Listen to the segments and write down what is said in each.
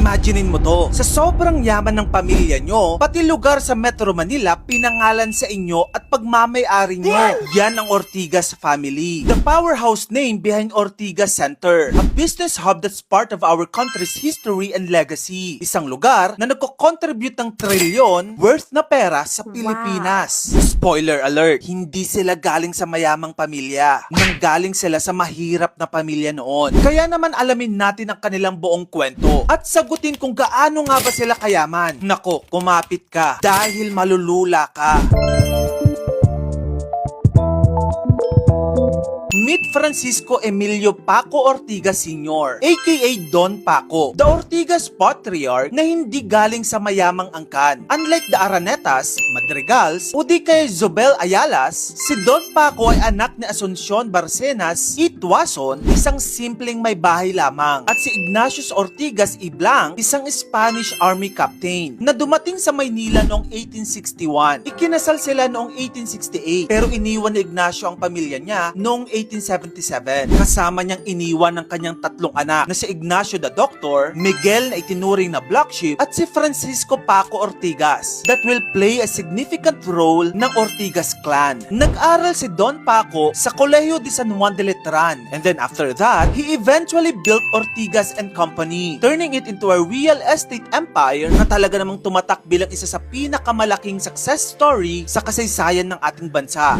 Imaginein mo to, sa sobrang yaman ng pamilya nyo, pati lugar sa Metro Manila pinangalan sa inyo at pagmamay-ari nyo. Yan ang Ortigas family. The powerhouse name behind Ortigas Center, a business hub that's part of our country's history and legacy. Isang lugar na nagko-contribute ng trilyon worth na pera sa Pilipinas. Spoiler alert, hindi sila galing sa mayamang pamilya. Nanggaling sila sa mahirap na pamilya noon. Kaya naman alamin natin ang kanilang buong kwento at sagutin kung gaano nga ba sila kayaman. Nako, kumapit ka dahil malulula ka. Meet Francisco Emilio Paco Ortigas Sr., aka Don Paco, the Ortigas patriarch na hindi galing sa mayamang angkan. Unlike the Aranetas, Madrigals, o di kay Zobel Ayalas, si Don Paco ay anak ni Asuncion Barcenas Itwason, isang simpleng may bahay lamang, at si Ignatius Ortigas Iblang, isang Spanish Army captain, na dumating sa Maynila noong 1861. Ikinasal sila noong 1868, pero iniwan ni Ignacio ang pamilya niya noong 1877. Kasama niyang iniwan ng kanyang tatlong anak na si Ignacio the Doctor, Miguel na itinuring na black sheep, at si Francisco Paco Ortigas that will play a significant role ng Ortigas clan. Nag-aral si Don Paco sa Colegio de San Juan de Letran, and then after that, he eventually built Ortigas and Company, turning it into a real estate empire na talaga namang tumatak bilang isa sa pinakamalaking success story sa kasaysayan ng ating bansa.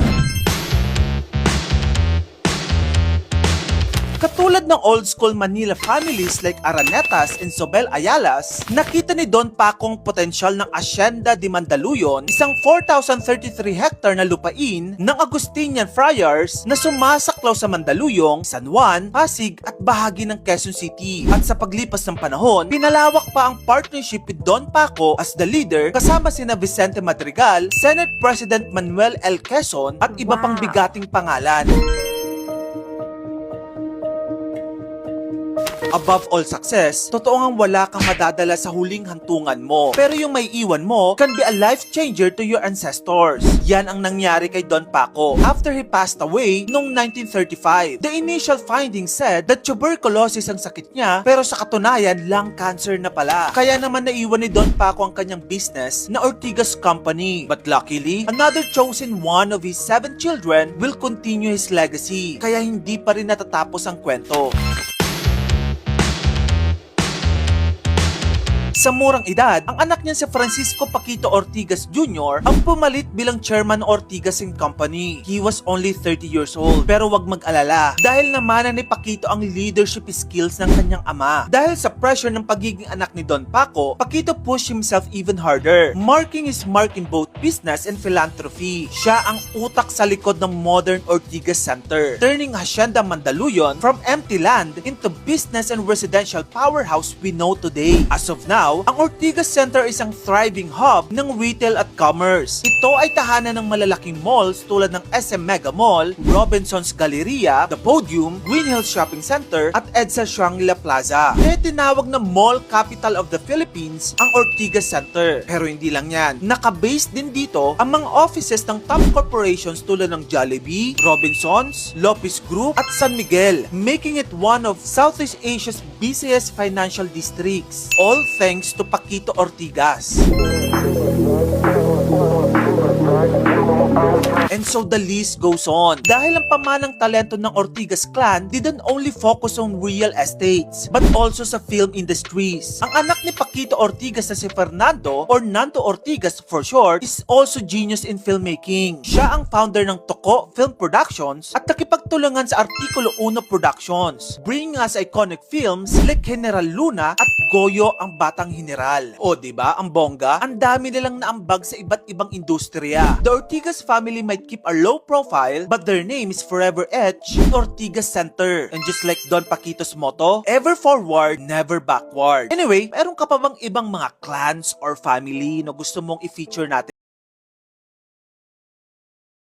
Katulad ng old school Manila families like Aranetas and Zobel Ayalas, nakita ni Don Paco ang potensyal ng Hacienda de Mandaluyong, isang 4,033 hectare na lupain ng Agustinian Friars na sumasaklaw sa Mandaluyong, San Juan, Pasig at bahagi ng Quezon City. At sa paglipas ng panahon, pinalawak pa ang partnership with Don Paco as the leader kasama sina Vicente Madrigal, Senate President Manuel L. Quezon at iba pang bigating pangalan. Above all success, totoo ngang wala kang madadala sa huling hantungan mo. Pero yung may iwan mo can be a life changer to your ancestors. Yan ang nangyari kay Don Paco after he passed away noong 1935. The initial findings said that tuberculosis ang sakit niya, pero sa katunayan, lung cancer na pala. Kaya naman naiwan ni Don Paco ang kanyang business na Ortigas Company. But luckily, another chosen one of his 7 children will continue his legacy. Kaya hindi pa rin natatapos ang kwento. Sa murang edad, ang anak niya si Francisco Paquito Ortigas Jr. ang pumalit bilang chairman ng Ortigas and Company. He was only 30 years old. Pero wag mag-alala, dahil namanan ni Paquito ang leadership skills ng kanyang ama. Dahil sa pressure ng pagiging anak ni Don Paco, Paquito pushed himself even harder, marking his mark in both business and philanthropy. Siya ang utak sa likod ng modern Ortigas Center, turning Hacienda Mandaluyong from empty land into business and residential powerhouse we know today. As of now, ang Ortigas Center is isang thriving hub ng retail at commerce. Ito ay tahanan ng malalaking malls tulad ng SM Mega Mall, Robinson's Galleria, The Podium, Green Hills Shopping Center at EDSA Shangri-La Plaza. Kaya tinawag na mall capital of the Philippines ang Ortigas Center. Pero hindi lang yan, naka-base din dito ang mga offices ng top corporations tulad ng Jollibee, Robinsons, Lopez Group at San Miguel, making it one of Southeast Asia's busiest financial districts. All thanks to Paquito Ortigas. And so the list goes on. Dahil ang pamanang talento ng Ortigas clan didn't only focus on real estates, but also sa film industries. Ang anak ni Paquito Ortigas na si Fernando, or Nando Ortigas for short, is also genius in filmmaking. Siya ang founder ng Toko Film Productions at nakipagtulungan sa Artikulo 1 Productions, bringing us iconic films like General Luna at Goyo ang Batang General. O diba, ang bongga, ang dami nilang naambag sa iba't ibang industriya. The Ortigas family might keep a low profile, but their name is forever etched in Ortigas Center. And just like Don Paquito's motto, ever forward, never backward. Anyway, meron ka pa bang ibang mga clans or family na gusto mong i-feature natin